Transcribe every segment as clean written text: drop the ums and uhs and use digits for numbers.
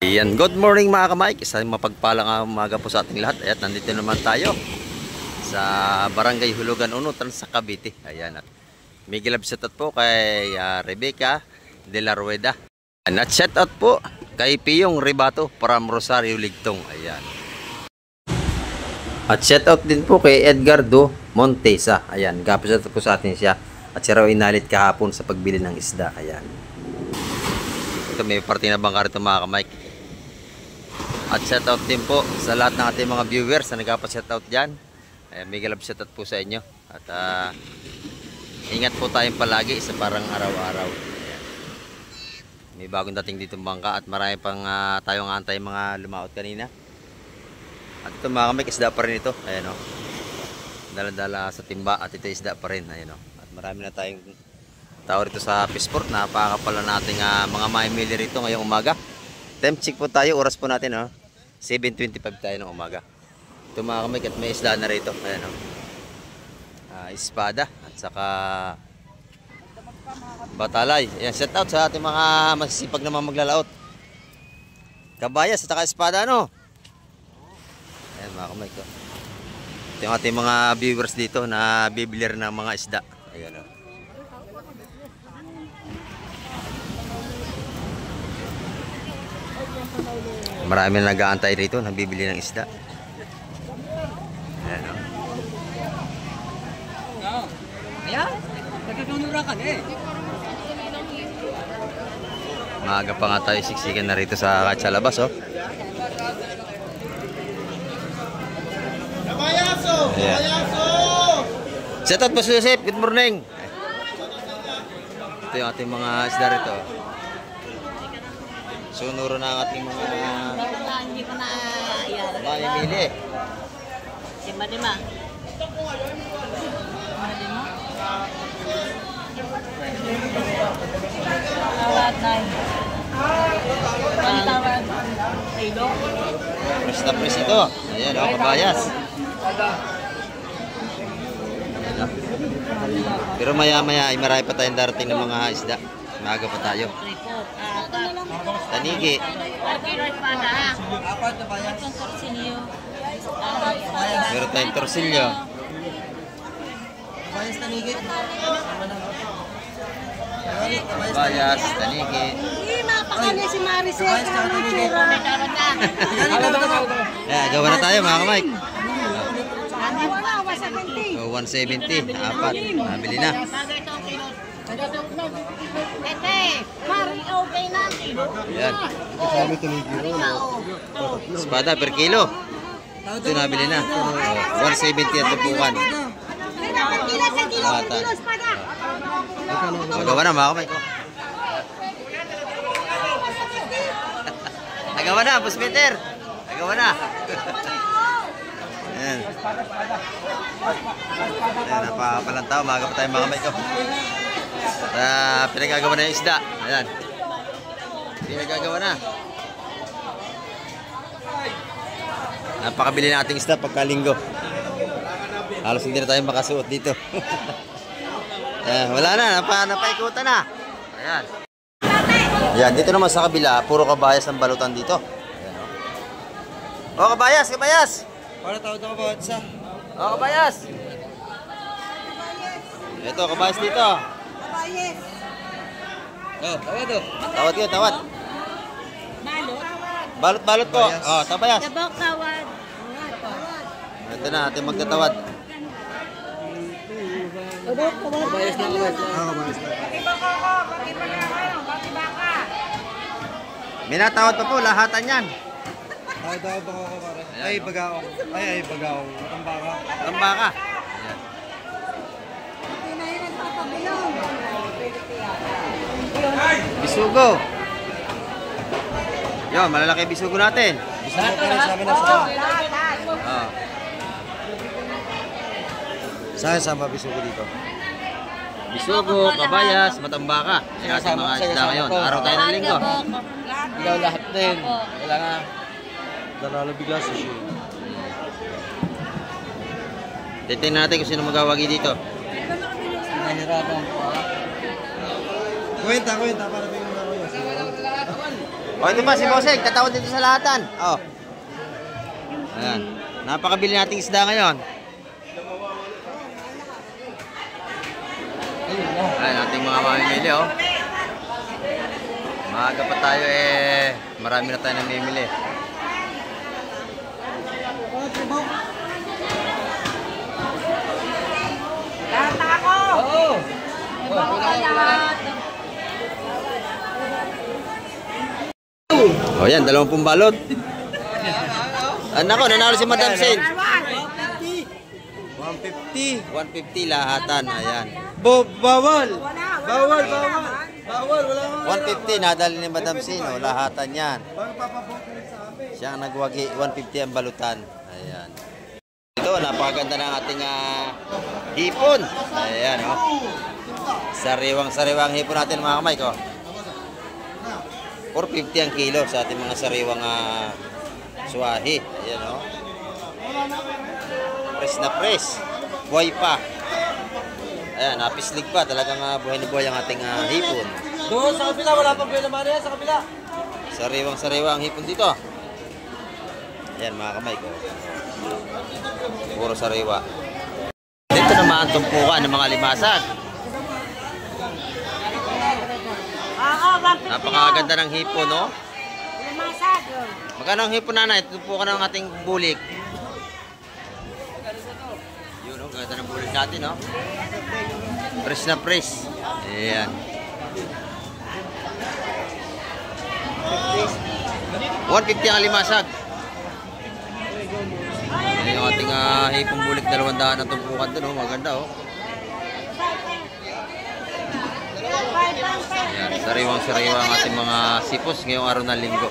Ayan, good morning mga ka-Mike. Isang mapagpalang umaga po sa ating lahat. At nandito naman tayo sa Barangay Hulugan 1, sa Cavite. Ayan, at may gilabsatot po kay Rebecca de la Rueda. At shout out po kay Piyong Ribato from Rosario Ligtong. Ayan. At shout out din po kay Edgardo Montesa. Ayan, gapos po sa atin siya. At siya raw inalit kahapon sa pagbili ng isda. Ayan. Ito may parte na bangka rito mga ka-Mike. At shoutout din po sa lahat ng ating mga viewers na nagpa-shoutout dyan. Ayan, may galap shoutout po sa inyo. At ingat po tayong palagi sa parang araw-araw. May bagong dating dito bangka at marami pang tayong antay mga lumaot kanina. At ito mga kamay, isda pa rin ito. Ayan o. Dala-dala sa timba at ito isda pa rin. Ayan o. At marami na tayong tao rito sa Fishport. Napakapala natin mga maimili rito ngayong umaga. Time check po tayo. Oras po natin o. 7:25 tayo ng umaga. Ito mga kamay, at may isda na rito. Ayan o. Espada at saka batalay. Ayan, set out sa ating mga masisipag naman maglalaot. Kabayas at saka espada no. Ayan mga kamay ko. Ito yung ating mga viewers dito na bibili rin ng mga isda. Ayan o. Marami na nag-aantay rito, nabibili ng isda. Ayan o. Ayan, nagkakunura ka na eh. Maaga pa nga tayo, siksikan na rito sa labas o. Kabayaso! Ayan. Kabayaso! Set out, Boss Joseph, good morning. Ito yung ating mga isda rito. Sunuro na ang ating mga Hindi ko na yan. mamimili. Lima. Tawad na. Tawad. Kilo. Press na press ito. Ayan o, kabayas. Ayan o. Pero maya-maya ay marami pa tayong darating ng mga isda. Maaga pa tayo. Tanigi. Apat na bayas. Meron tayong torsilyo. Bayas na nigit. Kabayas, tanigi. Hindi, napakali si Maricel. Bayas na nigit. Ayan, gawa na tayo mga kamay. Wala, 170. O, 170. Apat. Nabili na. Ete, Mari, okay natin. Ayan. Espada per kilo. Ito nabili na. O, 170 at tupukan. Dapat kilo sa kilo, Bata. kilo espada. Magawa na mga kamay ko. Nagawa na, Boss Peter. Nagawa na. Ayan. Ayan, napapalang tao. Maaga pa tayo mga kamay ko. Pinagagawa na yung isda. Ayan. Pinagagawa na. Napakabili na ating isda pagkalinggo. Halos hindi na tayo makasuot dito. Ayan, wala na. Napaikutan na. Ayan. Ayan, dito naman sa kabila, puro kabayas ang balutan dito. Ayan, o. O, kabayas, kabayas. Para tawad ako bawat isa. O, kabayas. Ito, kabayas dito. Oh, tawad o. Tawad ko, tawad. Balot po. O, kabayas. Dabok tawad. Ito na, ating magtatawad. Bayas na, bayas na. Minatawad pa po, lahatan yan. Tawad ako baka ako pare. Ay, bagaong. Ay, bagaong. Matambaka. Tambaka. Bisugo. Yo, malalaki bisugo natin. Gusto mo pa rin sa amin na sa Oh. Saan sama bisugo dito? Bisugo, kabayas, matambaka. Yan ating mga isda ngayon. Araw tayo ng linggo. Ikaw lahat din. Wala nga. Dalalo bigla sa shoe. Titingnan natin kung sino magawagi dito. Nahirapan ko. Kwenta para tingnan ako yun. O, ito pa si Boseng, tatawad dito sa lahatan. O. Ayan. Napakabili nating isda ngayon. Ayan, ating mga mamimili, oh. Maaga pa tayo, marami na tayo namimili. Lahat ako! Oo. O yan, 20 balot. Nako, nanalo si Madam Sen. 150. 150 lahatan, ayan. Bawal. Bawal. Wala nga. 150 nadali ni Madam Sen, o, lahatan yan. Bago papabukin sa amin. Siya ang nagwagi, 150 ang balutan. Ayan. Ito, napakaganda ng ating hipon. Ayan, o. Sariwang hipon natin, mga kamay ko. 450 ang kilo sa ating mga sariwang suwahi. Ayan, o. Press na press. Buhay pa. Ayan, napislig pa. Talagang buhay na buhay ang ating hipon. Doon sa kabila, wala pang pwede naman yan sa kabila. Sariwang hipon dito. Ayan, mga kamay ko. Puro sariwa. Dito naman ang tumpukan ng mga limasag. Oo, 150. Napakaganda ng hipon, no? Limasag. Magkano ang hipon, nanay? Tumpukan ng ating bulik. Yun, no? Ganda ng bulik natin, no? Press na press. Ayan. 150 ang limasag. Ayan yung ating hipong bulik, 200 ang tumpukan doon, oh. Maganda, oh. Ayan, sariwang-sariwa ang ating mga sipos ngayong araw ng linggo.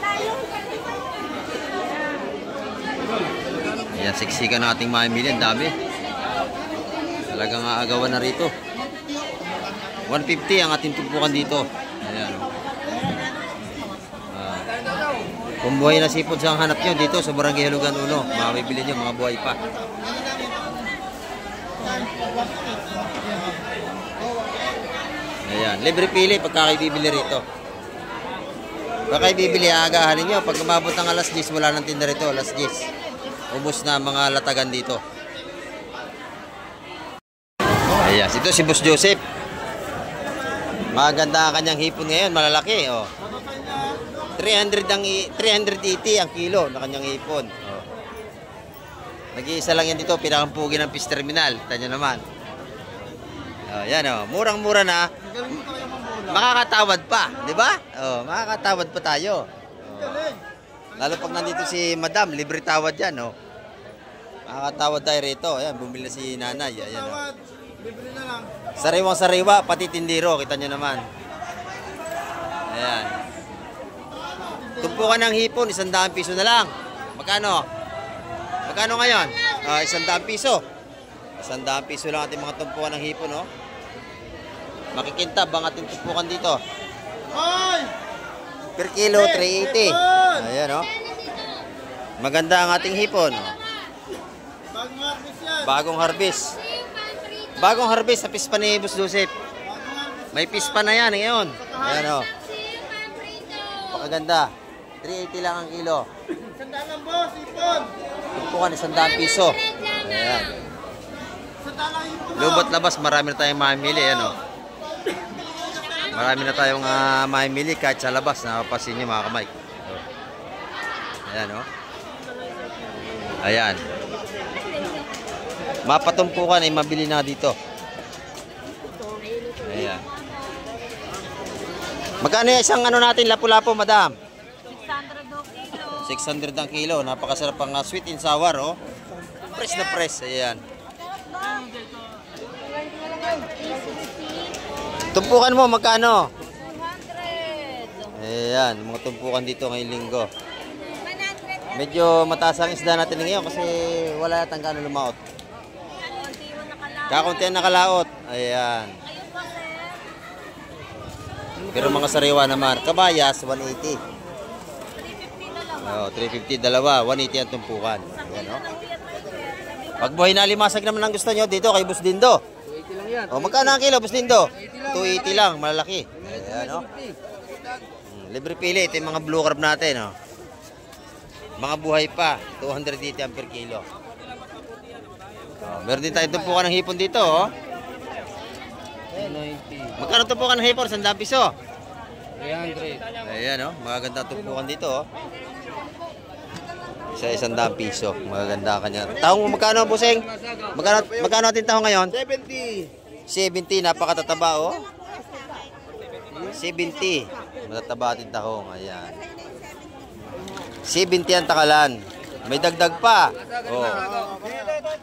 Ayan, siksikan ng ating mamimili, ang dami. Talagang aagawan na rito. 150 ang ating tumpukan dito. Ayan, oh. Kung buhay na sipod sa hanap nyo dito sa Barangay Halugan Uno, makabibili nyo mga buhay pa. Ayan, libre pili pagka kayo bibili rito. Pagka kayo bibili, aagahanin nyo. Pag umabot ng alas 10, wala ng tinda rito, alas 10. Ubus na mga latagan dito. Ayan, ito si Boss Joseph. Maganda ang kanyang hipon ngayon, malalaki, oh. 380 ang kilo na kanyang hipon. Oh. Nag-iisa lang yan dito, pinakampugi ng Fish Terminal. Tanya naman. Oh, yan, oh. Murang-mura na. Makakatawad pa, di ba? Oh, makakatawad pa tayo. Oh. Lalo pag nandito si Madam, libre tawad yan, oh. Makakatawad tayo rito. Ayan, bumili na si Nanay. Ayan, oh. Libre na lang. Sariwang-sariwa, pati tindiro, kita nyo naman. Ayan. Tumpukan ng hipon, 100 piso na lang. Magkano? Magkano ngayon? 100 piso. 100 piso lang ating mga tumpukan ng hipon, no? Makikintab ang ating tumpukan dito. Hoy! Per kilo, 380. Ayan, no? Maganda ang ating hipon. Bagong harvest yan. Bagong harvest. Bagong harvest sa pispa ni Boss Joseph. May pispa na yan ngayon. Ayan, no? Pakaganda. 380 lang ang kilo. Sandalan boss, ipon. Tumpukan, 100 piso. Ayan. Sandalan ipon. Lubot labas, marami na tayong mamimili. Ano? Marami na tayong mamimili kahit sa labas. Nakapasin nyo mga kamay. Ayan, o. Ayan. Mapatumpukan ay mabili na dito. Ayan. Magkano yung isang ano natin, lapu-lapu, madam? 600 ang kilo. Napakasarap ang sweet and sour, oh. Press na press. Ayan. Tumpukan mo, magkano? 200. Ayan, mga tumpukan dito ngayong linggo. Medyo mataas ang isda natin ngayon kasi wala yatang gano'ng lumaot. Kakunti ang nakalaot. Ayan. Pero mga sariwa naman. Kabayas, 180. 350 dalawa, 180 ang tumpukan. Ayan, oh. Pag buhay na limasag naman ang gusto nyo, dito kay Boss Dindo. 280 lang yan. O, magkano ang kilo, Boss Dindo? 280 lang, malalaki. Ayan, oh. Libre pili. Ito yung mga blue crab natin. Oh. Mga buhay pa. 280 ang per kilo. Oh, meron din tayo tumpukan ng hipon dito. Oh. 90. Magkano tumpukan ng hipon? 100 piso. 300. Ayan, oh. Magaganda tumpukan dito. Oh. Isa 100 piso. Magaganda kanya. Tahong magkano, buseng? Magkano ating tahong ngayon? 70. 70. Napakatataba, oh. 70. Matataba ating tahong. Ayan. 70 ang takalan. May dagdag pa. Oh.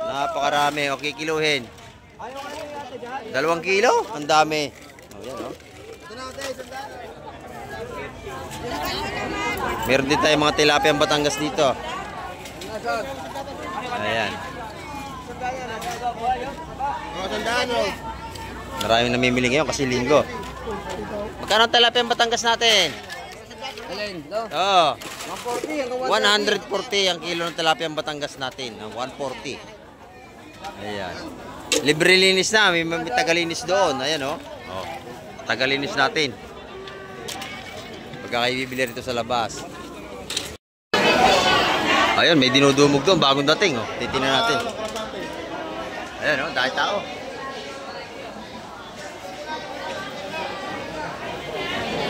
Napakarami. Okay, kiluhin. 2 kilo? Ang dami. Oh, yan, oh. Meron din tayong mga tilapia ang Batangas dito. Ayan. Maraming namimili ngayon kasi linggo. Magkano ang tilapia ang Batangas natin? Alin? No? Oo. 140 hanggang 140 ang kilo ng tilapia ang Batangas natin. 140. Ayan. Libre linis na. May tagalinis doon. Ayan, oh. Oh. Tagalinis natin. Pagka kayo bibili rito sa labas. Ayun, may dinudumog doon. Bagong dating, oh. Titingnan natin. Ayan, oh. Dahil tao.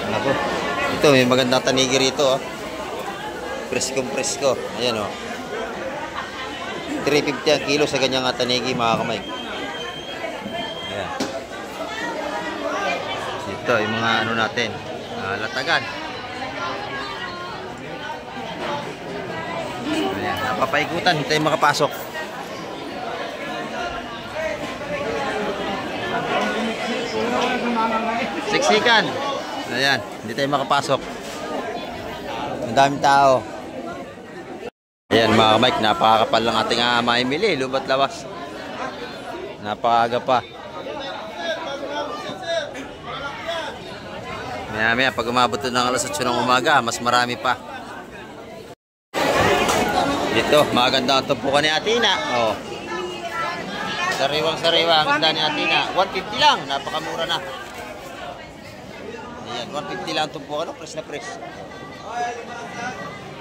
Ako. Ito, may magandang tanigi rito, oh. Presko. Ayan, oh. 350 ang kilo sa ganyang tanigi, mga kamay. Ayan. Ito, yung mga ano natin. Latagan. Ayan, napapaikutan. Hindi tayo makapasok. Siksikan. Ayan, hindi tayo makapasok. Ang daming tao. Ayan mga Mike, napakakapal lang ating maimili. Lubat lawas. Napakaga pa. Maya pag umabot ng alas 8 ng umaga, mas marami pa. Dito, maganda ang tumpukan ni Atina. Oh. Sariwang-sariwa ang isda ni Atina. 150 lang, napakamura na. Ayan, 150 lang ang tumpukan. Press na press.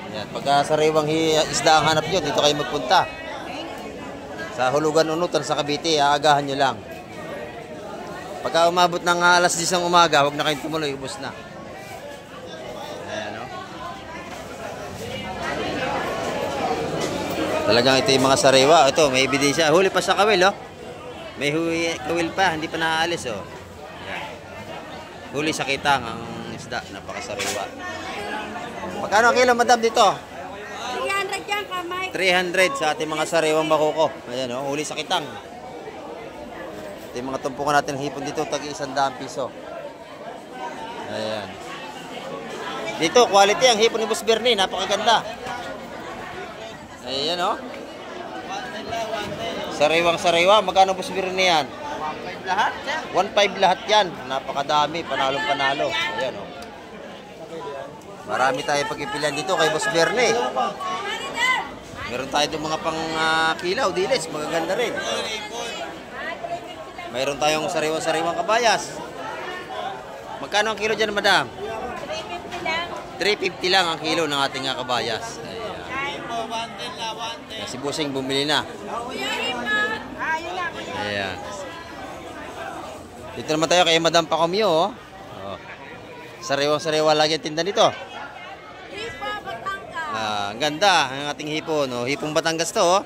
Ayan, pagka sariwang isda ang hanap nyo, dito kayo magpunta. Sa Hulugan Unutan sa Cavite, aagahan nyo lang. Pagka umabot ng alas 10 ng umaga, huwag na kayong tumuloy, ubos na. Ayan, no? Talagang ito yung mga sariwa. Ito, may ebidensya. Huli pa sa kawil, oh. May kawil pa, hindi pa naaalis, oh. Ayan. Huli sa kitang ang isda, napakasariwa. Magkano kilo, madam, dito? 300 yan, kamay. 300 sa ating mga sariwang bakoko. Ayan, oh, huli sa kitang. Ito yung mga tumpukan natin ng hipon dito, tagi 100 piso. Ayan. Dito, quality ang hipon ni Boss Bernie, napakaganda. Ayan, oh. Sariwang-sariwa, magkano Boss Bernie yan? 1.5 lahat, sir. 1.5 lahat yan, napakadami, panalong-panalo. Ayan, oh. Marami tayo pag-ipilian dito kay Boss Bernie. Meron tayo itong mga pang kilaw, dilis, magaganda rin. Mayroon tayong sariwang-sariwang kabayas. Magkano ang kilo dyan, madam? 350 lang. 350 lang ang kilo ng ating kabayas. Ayan. Si Busing bumili na. Ayun lang. Ayan. Dito naman tayo kay Madam Pacomio. Oh. Oh. Sariwang-sariwa lagi ang tinda nito. Hipa, Batangas. Ang ganda ang ating hipon. Oh. Hipong Batangas to. Oh.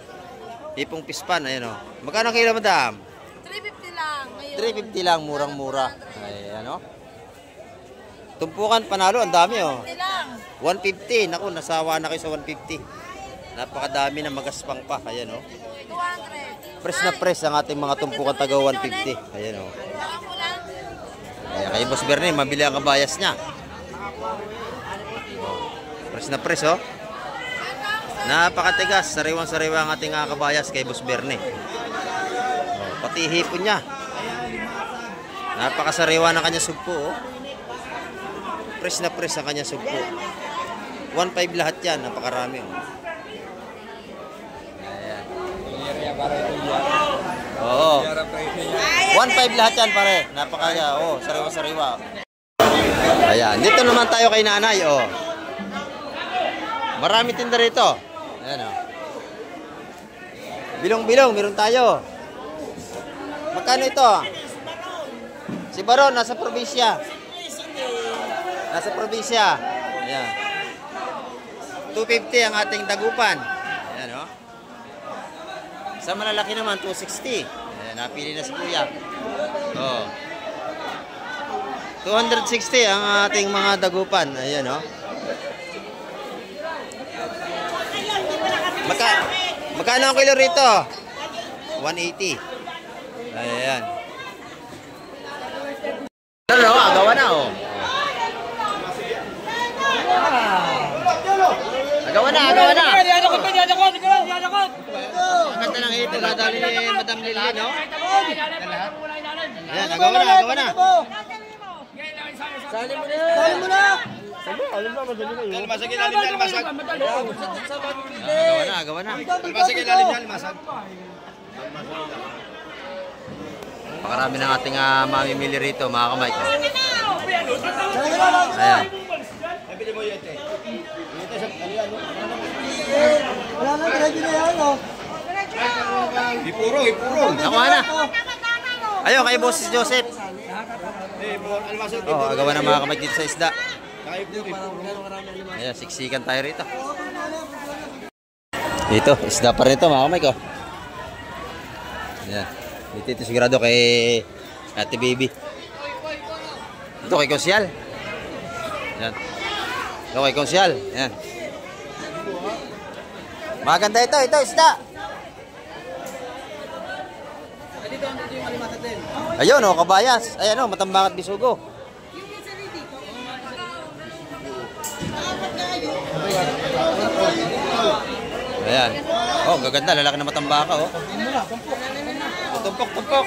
Hipong Pispan. Ayan, oh. Magkano ang kilo, madam? 350 lang. Ngayon. 350 lang, murang-mura. Ayan, oh. Tumpukan, panalo, ang dami, oh. 350 lang. 150. Naku, nasawa na kayo sa 150. Napakadami na magaspang pa. Ayan, oh. 200. Press na press ang ating mga tumpukan taga 150. Ayan, oh. Saka mo lang. Ayan, kay Boss Bernie, mabili ang kabayas niya. Press na press, oh. Napakatigas. Sariwang-sariwa ang ating kabayas kay Boss Bernie. Oh, pati hipon niya. Napakasariwa ng kanya sugpo, oh. Press na press ang kanya sugpo. 1.5 lahat yan. Napakarami, oh. Ayan. Oo. 1.5 lahat yan, pare. Napaka, oh, sariwa-sariwa. Ayan, dito naman tayo kay nanay, oh. Marami tinda rito. Ayan, oh. Bilong-bilong, meron tayo. Magkano ito? Si Baron, nasa probinsya. Nasa probinsya. Ayan. 250 ang ating dagupan. Ayan, oh. Sa malalaki naman, 260. Ayan, napili na si Kuya. Oh. 260 ang ating mga dagupan. Ayan, oh. Magkano ang kilo rito? 180. Ayan. Ano, agawan na, oh. Agawan na, agawan na. Ang ganda ng ito, dadali ni Madam Lili, no? Ayan, agawan na, agawan na. Sali mo na! Almasag ilalim niya, almasag. Agawan na, agawan na. Almasag ilalim niya, almasag. Pakarami ng ating mamimili rito, mga kamay ko. Ayan. Nabili mo yete. Yete sa kalian. Wala na, ready na yan, oh. Ipuro, ipuro. Nakuha na. Ayun, kay Boss Joseph. Almasag. Oh, agawan na mga kamay dito sa isda. Ipuro. Ayan, siksikan tayo rito. Dito, isda pa rin ito, mga kamay ko. Ayan. Dito sigurado kay Ate Baby. Ito kay Konsyal. Ayan. Ito kay Konsyal. Ayan. Maganda ito, isda. Ayun, oh, kabayas. Ayan, oh, matambakat bisugo. Ayan. Oh, gaganda, lalaki na matambaka, oh. Tumpok, tumpok.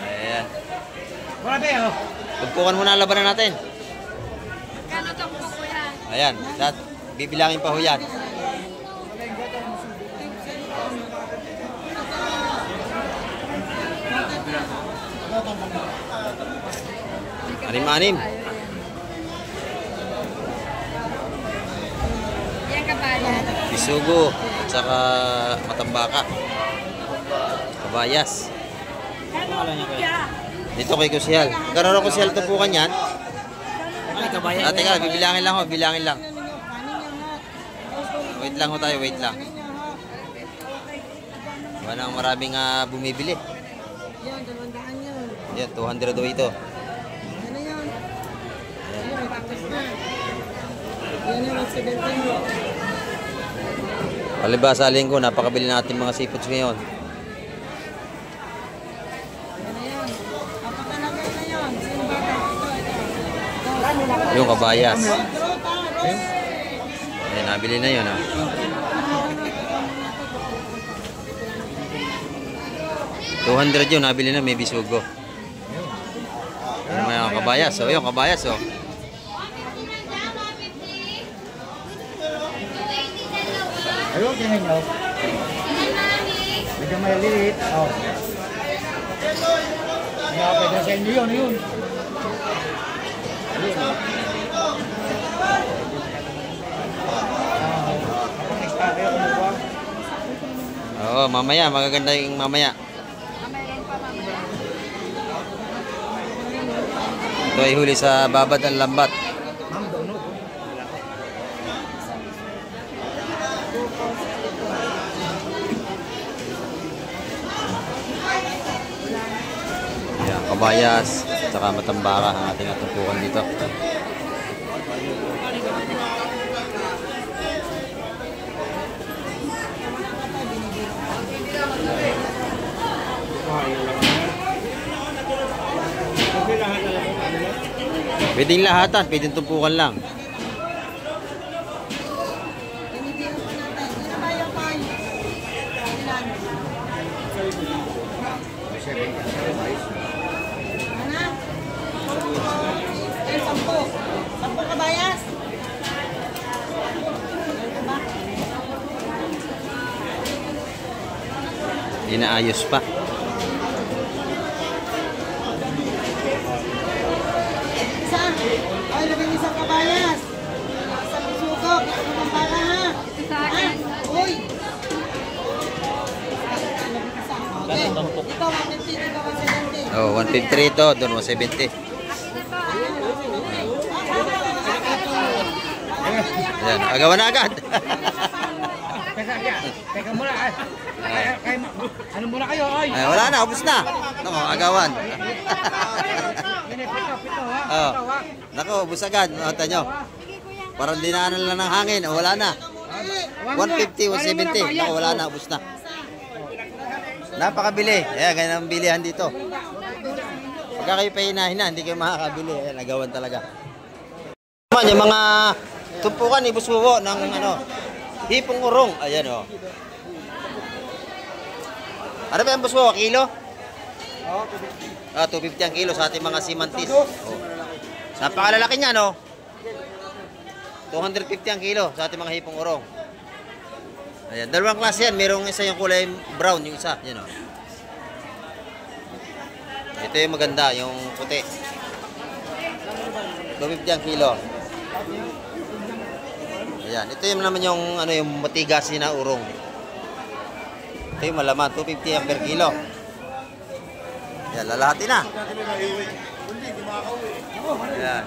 Ayan. Tumpukan muna ang labanan natin. Kano tumpok ko yan? Ayan, bibilangin pa ho yan. Anim-anim. Yan kabayan. Bisugo, at saka matambaka. Kabayas. Dito kay Kusyal. Karoon ko Kusyal tumpukan yan. Teka, bibilangin lang ho, bilangin lang. Wait lang ho tayo, wait lang. Walang maraming bumibili. Yan, 200 yan. Yan, 200 daw ito. Ano yan? Yan, tapos na. Yan yung 170 mo. Palibasa linggo, napakabili natin mga seafoods ngayon. Yan na yan. Papakalagay na yan. Sino ba ito? Yung kabayas. Ayan, nabili na yun. 200 yun, nabili na, may bisugo. Ano may yung kabayas? O, yung kabayas, o. Ayun, tingnan nyo. Medyo maliliit. Oh. Kaya pwede sa inyo yun, yun. Kapag extra kayo kumuha. Oo, mamaya, magaganda yung mamaya. Ito ay huli sa babad ng lambat. Ayan, kabayas, saka matambaka ang ating atupukan dito. Pwedeng lahatan, pwedeng tumpukan lang. Sampo kabayas. Inaayos pa. Sa akin. Uy! Ikaw, 150, ikaw, 170. Oh, 153 ito. Doon, 170. Ayan, agawan na agad. Teka muna. Ano muna kayo? Ay! Ay, wala na, ubos na. Nako, agawan. Pito ha? Oh. Nako, ubos agad. Nakita nyo. Parang dinaanan lang ng hangin. Oh, wala na. 150, 170. Nako, wala na, ubos na. Napakabili. Ayan, ganyan ang bilihan dito. Pagka kayo pahinahin na, hindi kayo makakabili. Ayan, agawan talaga. Naman, yung mga tumpukan ni Busbubo ng ano, hipong urong. Ayan, oh. Ano ba yung Busbubo? Kilo? Ah, 250 ang kilo sa ating mga simantis. Oh. Napakalalaki niya, no? 250 ang kilo sa ating mga hipong urong. Ayan, dalawang klase yan. Merong isa yung kulay brown, yung isa. Yan, oh. Ito yung maganda, yung puti. 250 ang kilo. Ayan, ito yung naman yung ano yung matigas na urong. Ito yung malaman, 250 ang per kilo. Ayan, lalahati na. Ayan.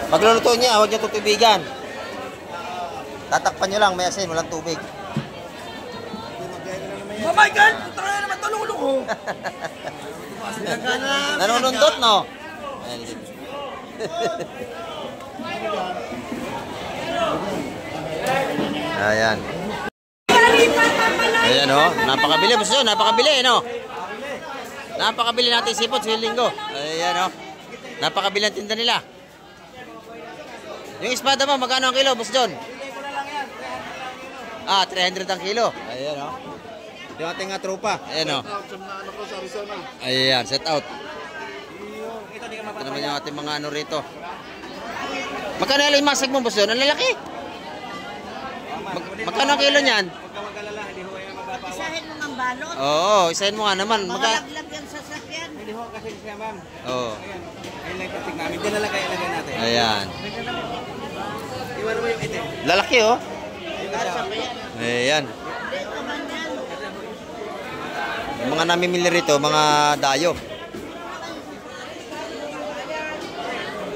Pagluluto niya, huwag niyo tutubigan. Tatakpan niyo lang, may asin, walang tubig. Oh my God! Puta ka na naman tululong ko! Nanunundot, no? Ayan. Ayan. Ayan, oh. Napakabili. Basta yun, napakabili, no? Napakabili natin sipot sa linggo. Ayan, oh. Napakabili ang tinda nila. Yung espada mo, magkano ang kilo, Boss John? Ah, 300 ang kilo. Ayan, oh. Yung ating nga tropa. Ayan, oh. Ayan, set out. Ito naman yung ating mga ano rito. Magkano yung masag mo, Boss John? Ang lalaki. Magkano ang kilo niyan? Isahin mo ng balot. Oo, isahin mo nga naman. Makalaglag yan sa sakyan. Hindi ho kasi siya, ma'am. Oo. Ayun lang yung namin. Diyan na lang kayo ilagay natin. Ayan. Iwan mo yung itim. Lalaki, oh. Ayan. Yung mga namimili rito, mga dayo.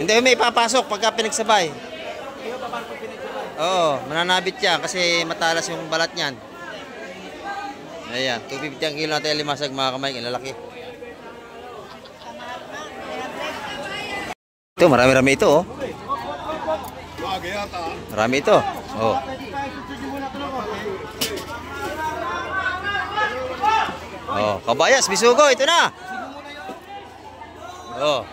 Hindi may ipapasok pagka pinagsabay. Oo, mananabit yan kasi matalas yung balat niyan. Ayan, 250 ang kilo natin limasag mga kamay, ang lalaki. Ito, marami-rami ito, oh. Marami ito. Oh. Oh, kabayas, bisugo, ito na. Oh.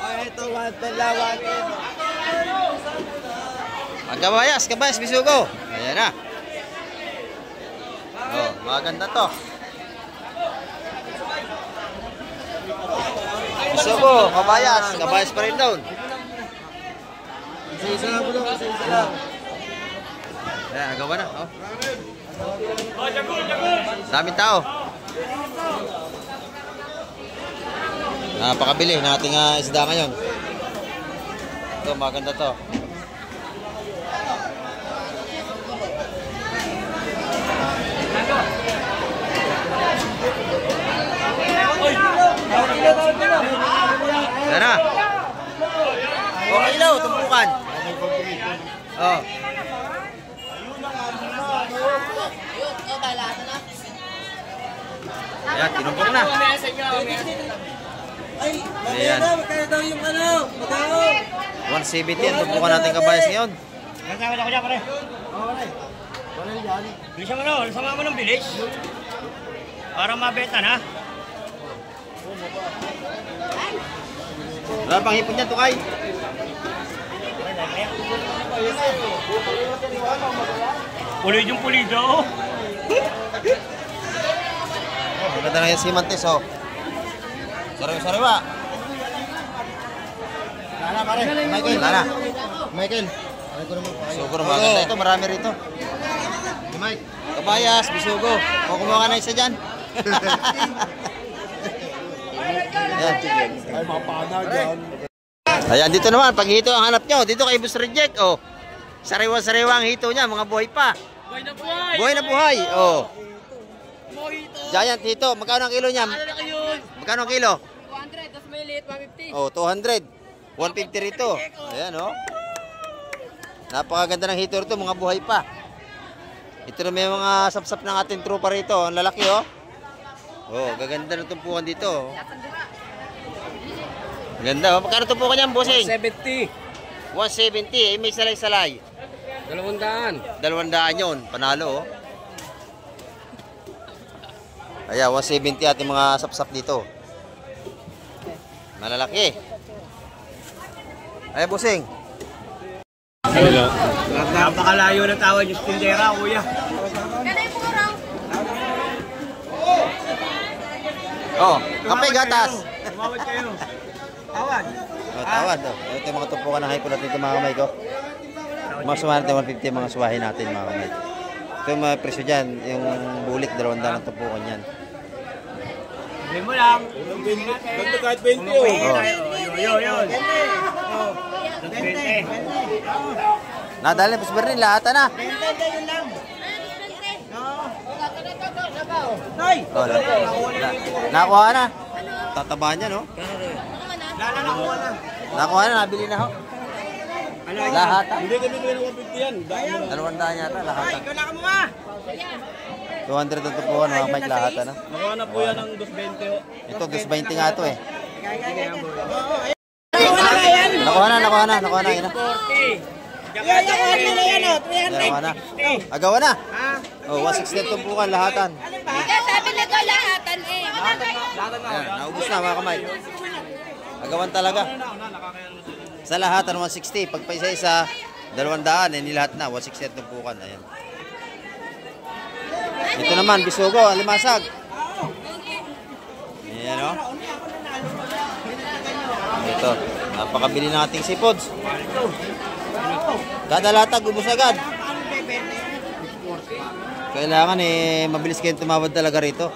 Ay, ito, dalawatin. Ang kabayas, bisugo. Ayan na. Oh, maganda to. Bisugo, kabayas pa rin doon. Isa-isa na po daw, isa-isa na. Ayan, nagawa na. Oh. Daming tao. Napakabili ng ating isda ngayon. Ito, maganda to. Yan na. O, ilaw, tumpukan. Oh. Ayan, tinumpok na. Ayan. Kaya daw yung ano, magkano? 170 ang tumpukan natin kabayas ngayon. Kasama na ko dyan, pare. Bilisan mo na, sama mo ng bilis. Para mabenta na. Wala pang hipon niya, Tukay. Pulid yung pulido. Ang ganda na yung simantes, oh. Sariwa. Lana, pare. Michael, Lana. Michael. Siguro maganda ito, marami rito. Mike. Kabayas, bisugo. O, kumuha ka na isa dyan. Ayan. Ay, mapana dyan. Ayan, dito naman, pag hito ang hanap nyo, dito kay Boss Reject, oh. Sariwa-sariwa ang hito niya, mga buhay pa. Buhay na buhay! Buhay na buhay, oh. Mojito! Giant hito, magkano ang kilo niya? Ano na yun? Magkano ang kilo? 200, tapos may liit, 150. Oh, 200. 150 rito. Ayan, oh. Napakaganda ng hito rito, mga buhay pa. Ito na may mga sapsap ng ating tropa rito. Ang lalaki, oh. Oh, gaganda ng tumpukan dito. Oh. Ganda, oh. Magkano tumpukan niyan, bossing? 70. 170. Eh, may salay-salay. 200. 200 yun. Panalo, oh. Ayan, 170 ating mga sapsap dito. Malalaki. Ayan, bossing. Napakalayo na tawad yung tindera, kuya. Kanay po raw. Oh, kape gatas. Tumawad kayo. Tawad. Oh, tawad, oh. Ito yung mga tumpukan ng hypo natin ito, mga kamay ko. Mga suwahan natin, 150 mga suwahin natin, mga kamay. Ito yung mga presyo dyan, yung bulik, 200 ng tumpukan yan. Sabi mo lang. Ganto kahit 20 oh. Yun. 20. Nadali, Boss Bernie, lahat na. Oh, nakuha na. Tatabahan niya, no? Nakuha na, nabili na ho. Lahat. Hindi ka bibili ng 150 yan. 200 yata, lahat. Ikaw na ka mo nga. 200 ang tumpukan, mga Mike, lahat na. Nakuha na po yan ng 220 oh. Ito, 220 nga ito eh. Nakuha na. Ina. 40. Nakuha na. Agawa na. Oh, 160 ang tumpukan, lahatan. Kaya sabi na daw lahatan eh. Ayan, naubos na mga kamay. Agawan talaga. Sa lahatan, 160. Pag pa isa-isa, 200. Eh, nilahat na. 160 ang tumpukan. Ayan. Ito naman, bisugo, alimasag. Ayan, o. Ito, napakabili ng ating seafoods. Kada latag, ubos agad. Kailangan mabilis kayong tumawad talaga rito.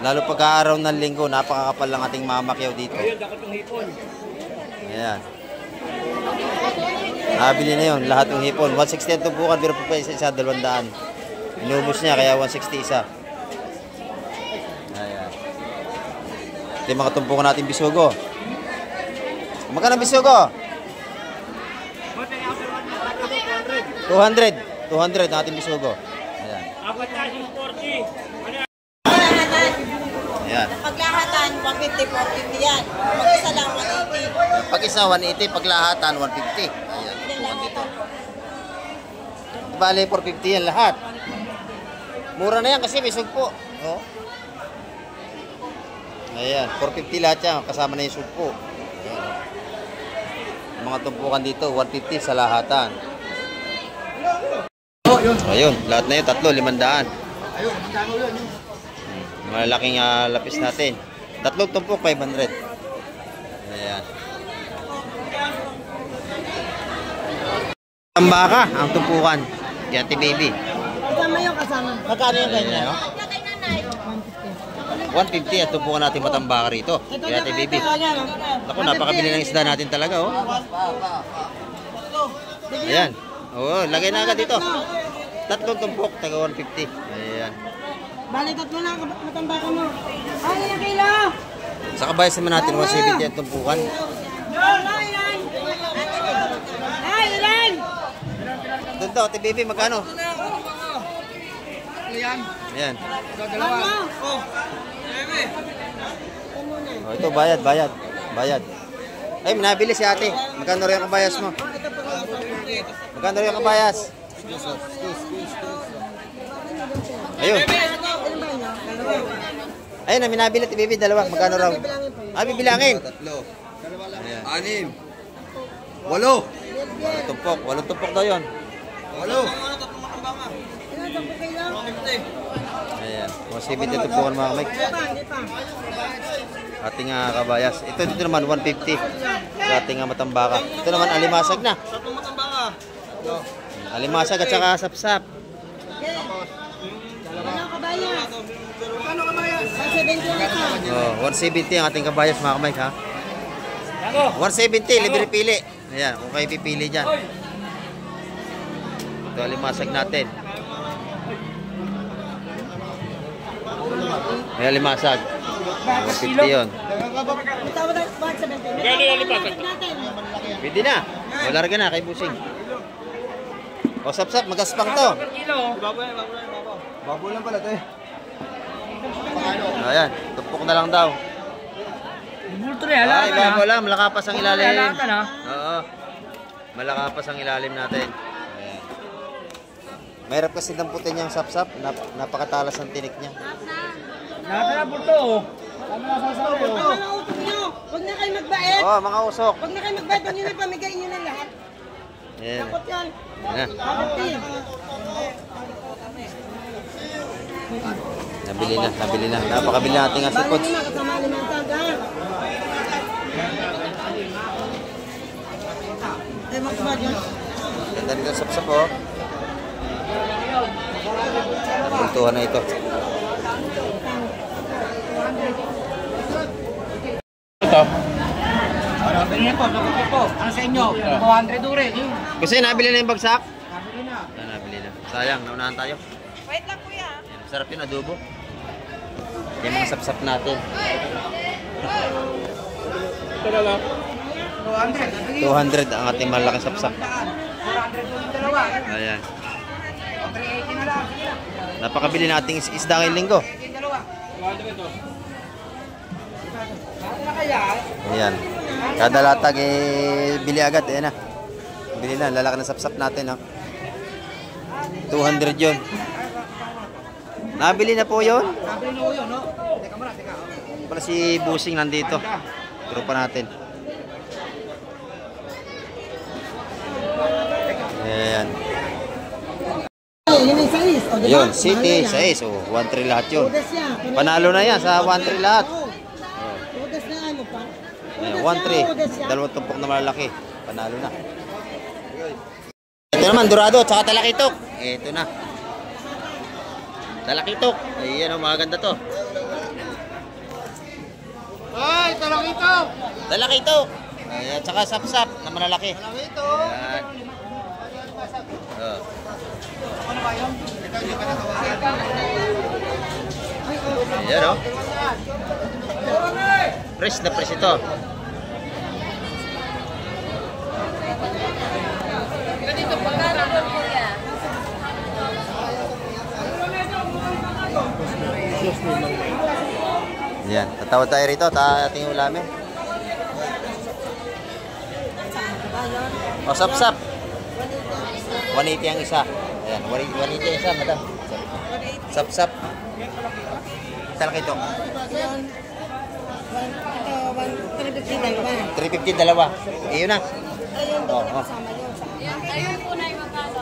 Lalo pagka-araw ng linggo, napakakapal lang ating mamakyaw dito. Ayan. Nabili na yun, lahat ng hipon. 160 ang tumpukan, pero pa isa 200. Inubos niya, kaya 160 isa. Ayan. Ito yung mga tumpukan natin bisugo. Magkano bisugo? 200 ang ating bisugo. Ayan. Ayan. Paglahatan, 150, 450 yan. Pag-isa lang, 180. Pag isa 180, paglahatan 150. Ayan. Tumpukan dito. Bale, 450 yan lahat. Mura na yan kasi may sugpo. Oh. Ayan, 450 lahat yan. Kasama na yung sugpo. Ayan. Mga tumpukan dito, 150 sa lahatan. Ayun, lahat na yun, 300, 500. Malaking lapis natin. 3 tumpok, 500. Ayan. Ang baka, ang tumpukan. Yan, baby. Kasama yung kasama. Magkano yung ganyan? 150 at tubukan natin matambaka rito. Kaya tayo baby. Ako, napakabili ng isda natin talaga, oh. Ayan. Oo, lagay na agad dito. 3 tumpok, taga 150. Ayan. Bali, 3 na matanda ka mo. Ay, ilang kilo? Sa kabayas naman natin, 170 at tumpukan. Ay, ilan? Doon daw, tayo baby, magkano? Ayan. Oh, ito, bayad. Ay, minabili si ate. Magkano rin ang kabayas mo? Magkano rin ang kabayas? Ayun. Ayun na, minabili ti baby, 2. Magkano raw? Ah, bibilangin. 3. 6. 8. 8 tumpok. 8 tumpok daw yun. 8. Ayan. 170 tupukan mga kamay. Ating kabayas. Ito dito naman 150. Sa ating matambaka. Ito naman alimasag na. Alimasag at saka sapsap. Oh, 170 ang ating kabayas mga kamay ha. Ako. 170, libre pili. Ayan, kung kayo pipili dyan. Ito, alimasag natin. Ayan, alimasag. 150 yun. Gano'n yung lipat? Pwede na. Wala rin na, kay Busing. O, sap-sap, magaspang to. Per kilo. Babo lang pala ito eh. Ayan, tupok na lang daw. Bulto rin, Ay, halatan bago ha. lang, malakapas ang ilalim. Halatan ha. Oo. Malakapas ang ilalim natin. Ayan. Mahirap kasi damputin yung sap-sap. Napakatalas ng tinik niya. Halatan na bulto oh. Tama na sasabi oh. Mga utok nyo, huwag na kayo magbayad. Oh, mga usok. Huwag na kayo magbayad, huwag nyo na pamigay nyo na lahat. Ayan. Takot yan. Ayan. Takot yan. Nabili na, nabili na. Napakabili natin nga Bali sipots. nyo na, kasama limatag ha. Eh, makabad yun. Ganda nito sap-sap oh. Nabultuhan na ito. Ito. Sabi niya po, nakuha po. Ano sa inyo? 200 ure. Kasi nabili na yung bagsak? Sabi na. Nabili na. Sayang, naunahan tayo. Wait lang kuya. Ayan, sarap yung adobo. Yung mga sap-sap natin. Ito na lang. 200 ang ating malaking sap-sap. 400 yung dalawa. Ayan. 380 na lang. Napakabili nating isda ngayong linggo. 200 ito. Bakit na kaya? Ayan. Kada latag eh, bili agad. Ayan na. Bili na. Lalaki na sap-sap natin. Oh. 200 yun. Nabili na po yun. Sabi na yun, no? Teka muna, teka. Pala si Busing nandito. Tropa natin. Ayan. Yun yung sais. O, diba? Yun, City, Mahal yan. 6. Oh, 1-3 lahat yun. Udas yan. Panalo na yan sa 1-3 lahat. Oo. Udas na ano pa. Ayan, Udas yan, udas 1-3. yan. Dalawang tumpok na malalaki. Panalo na. Ito naman, Dorado, tsaka Talakitok. Ito na. Talakitok. Ayan, oh, maganda to. Ay, Talakitok! Talakitok. Ayan, tsaka Sapsap na malalaki. Ayan. Oh. Ayan, oh. Fresh na fresh ito. Ganito pagkara doon kuya. Ayan, tatawad tayo rito. Ating ulamin. O, Sapsap. 180 ang isa. Ayan, 180 ang isa, madam. Sapsap. Talakitok. 350 dalawa. Iyon na. Oh. Ayun po na yung magkano.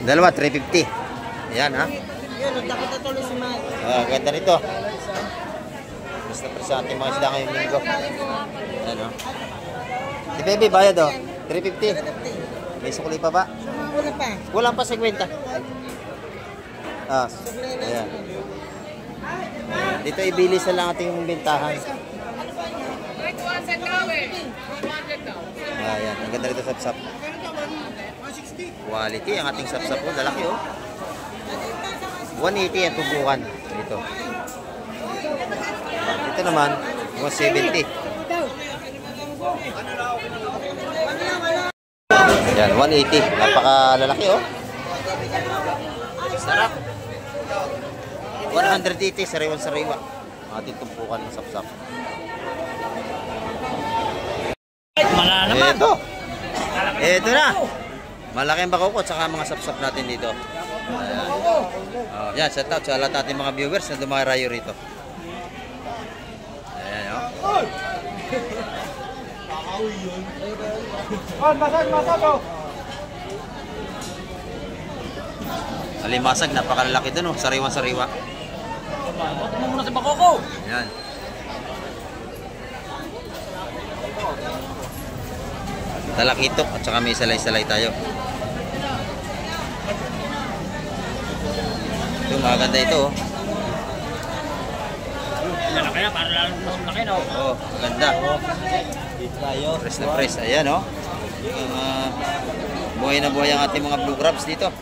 Dalawa, 350. Ayan, ha? Yun, dapat na tuloy si Mike. Ganda nito. Basta presente mga isda ngayong linggo. Ayan, oh. Si Bebe, bayad, oh. 350. May sukli pa ba? Wala pa. Kulang pa 50. Ah, ayan. Dito ibilisan lang ating bentahan. Wait, 1 set daw eh. 100 daw. Ayan, ang ganda rito sapsap. Quality ang ating sapsap po, lalaki oh. 180 ang tubukan dito. Ito naman, 170. Yan, 180. Napakalalaki oh. Sarap. 180, sariwan-sariwa. Ating tumpukan ng sapsap. Mala naman. Ito na. Malaki ang bakukot saka mga sapsap natin dito. Ayan. Oh, yan, shout out sa lahat natin mga viewers na dumarayo rito. Ayan, oh. Masag oh. Alimasag, napakalalaki dun oh. Sariwan-sariwa. Boto mo muna sa bakoko. Ayan. Talakitok at saka may salay-salay tayo. Ito, maganda ito oh. Malaki na, para lalo mas malaki, no? Oh, maganda. Dito tayo. Fresh na fresh. Ayan, oh. Buhay na buhay ang ating mga blue crabs dito.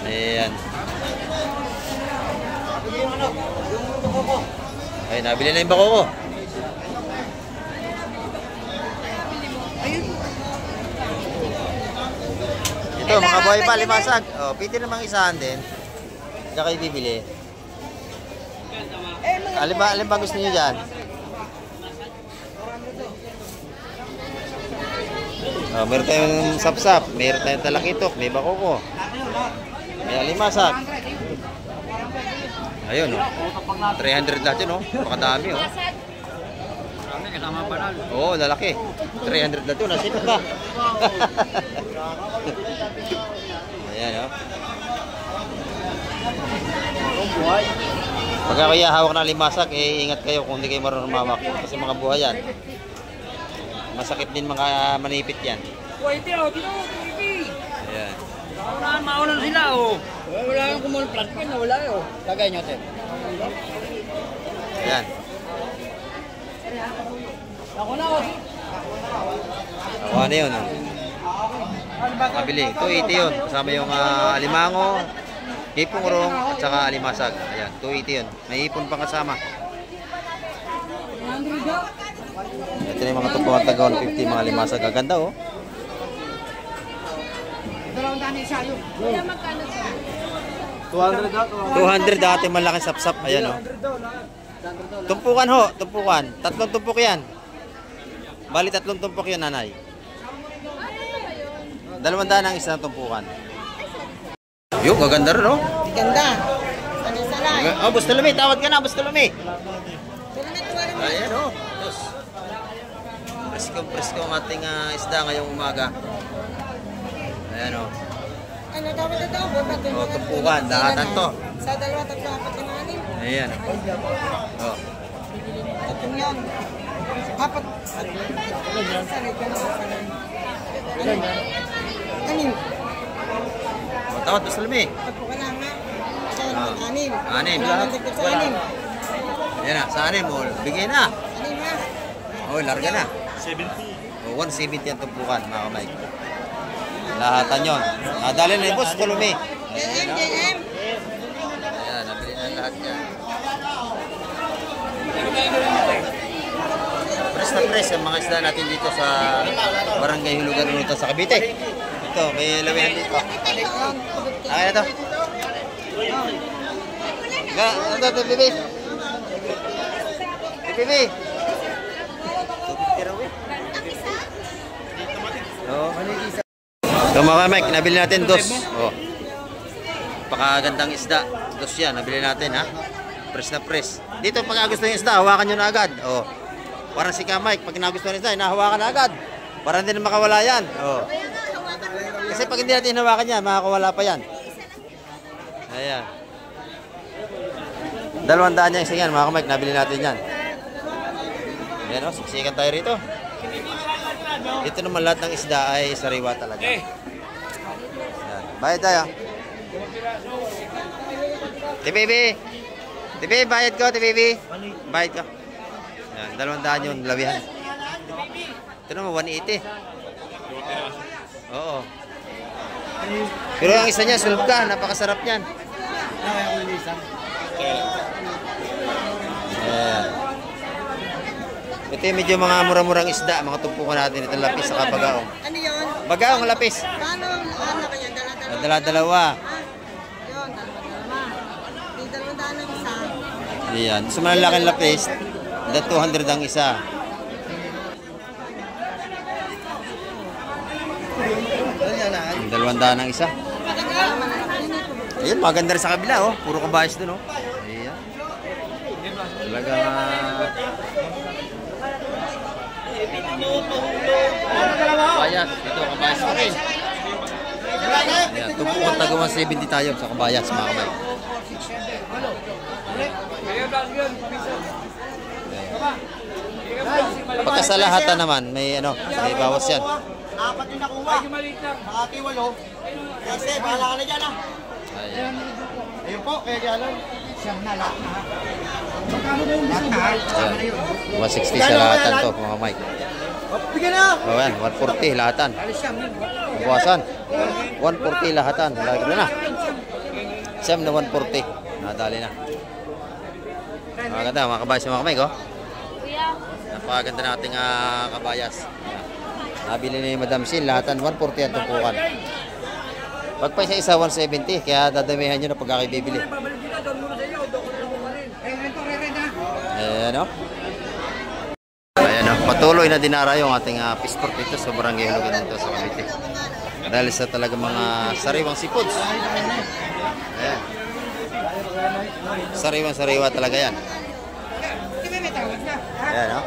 Ayan. Ay, nabili na yung bako ko. Ito, mga buhay pa, limasag. Oh, piti namang isahan din. Diyan kayo bibili. Alin ba gusto niyo dyan? Oh, meron tayong sapsap, meron tayong talakitok, may bakoko. May alimasag. Ayun, oh. 300 lahat yun, oh. Pakadami, oh. Marami, kasama pa lang. Oo, lalaki. 300 lahat yun. Nasipot ka. Ayan, oh. Pagka kaya hawak ng limasag, eh, ingat kayo kung hindi kayo marunong mawak. Kasi mga buhay yan. Masakit din mga manipit yan. Pwede, oh, dito, pwede. Ayan. Maulan sila, oh. Wala kang kumulong plastic na, wala, oh. Lagay nyo, te. Ayan. Ako na, oh. Ako na yun, oh. Mabili. 280 yun. Kasama yung alimango, hipong urong, at saka alimasag. Ayan, 280 yun. May hipon pang kasama. Ito na yung mga tupuan taga 150, mga alimasag. Gaganda, oh. 200 dati malaki sapsap. Ayan, oh. Tumpukan ho, tumpukan. 3 tumpok yan. Bali 3 tumpok yan, nanay. 200 ang isang tumpukan. Yung gaganda rin, oh. Ganda. Sanay-sanay. Oh, Bustulumi, tawad ka na, Bustulumi. Salamat. Ayan, oh. Diyos. Presko ang ating isda ngayong umaga. Ayan, oh. Ano dapat ito? Oh, tumpukan, dahatan to. Sa 2, 3, 4, 5, 6. Ayan. Oh. Tatlong yan. Apat. Sanay ka na. Anim. Oh, tawad, Bustulumi. Tapo ka lang ha. Anim. Anim. Dagdag sa anim. Ayan na, sa anim, oh. Bigay na. Anim ha. Oh, larga na. 70. Oh, 170 ang tumpukan, mga kamay. Lahatan yun. Dali na yung Bustulumi. JM, JM. Ayan, nabili na lahat yan. Press na press ang mga isda natin dito sa Barangay Hulugan Unutan sa Cavite. Ito, may lawihan dito. Okay na to. Ito, bibi. Bibi. So mga Mike, nabili natin dos. Oh. Pakagandang isda. Dos yan, nabili natin ha. Press na press. Dito pag gusto yung isda, hawakan nyo na agad. Oh. Parang si Mike, pag nagustuhan ng isda, hinahawakan na agad. Para hindi na makawala yan. Oh. Kasi pag hindi natin hinawakan yan, makakawala pa yan. Ayan. 200 yung isang yan, mga Mike, nabili natin yan. Ayan o, siksikan tayo rito. Ito naman lahat ng isda ay sariwa talaga. Ayan. Bayad tayo. TBB. TBB, bayad ko, TBB. Bayad ko. Ayan, 200 yung lawihan. Ito naman, 180. Oo. Pero ang isa niya, sulga. Napakasarap niyan. Ayan. Ito yung medyo mga mura-murang isda. Mga tumpukan natin. Ito lapis sa bagaong. Ano yun? Bagaong lapis. Paano ano kanya? Dala-dala? Dala-dalawa. Yun, dala-dala. Di 200 ang isa. Ayan. Sa malalaking lapis, 200 ang isa. Ang 200 ang isa. Ayan, maganda rin sa kabila, oh. Puro kabayas dun, oh. Ayan. Talagang... kabayas. Ito, kabayas pa rin. Ayan, tumpukan taga 170 tayo sa kabayas, mga kamay. Pagka sa lahatan naman, may ano, may bawas yan. Apat yung nakuha. Makati 8. Kasi, bahala ka na dyan ah. Ayan. Ayun po, kaya ganon. Siyam na lahat na. Lahat na. Sama na yun. 160 sa lahatan to, mga Mike. Bigyan na! O yan, 140 lahatan. Alis siyam yun. Buwasan. 140 lahatan. Lagi na. Siyam na 140. Nadali na. Maganda, mga kabayas mga Mike, oh. Napakaganda nating kabayas. Nabili ni Madam Sin, lahatan 140 ang tumpukan. Pag pa isa 170, kaya dadamihan nyo na pag kayo bibili. Ayan o. Ayan o. Patuloy na dinara yung ating pisport dito sa Barangay Hulugan dito sa Cavite. Dahil sa talaga mga sariwang seafoods. Ayan. Sariwang-sariwa talaga yan. Ayan o.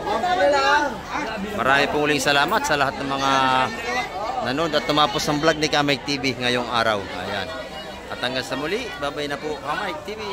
Marami pong uling salamat sa lahat ng mga nanood at tumapos ang vlog ni Kamike TV ngayong araw. Ayan. At hanggang sa muli, babay na po Kamike TV.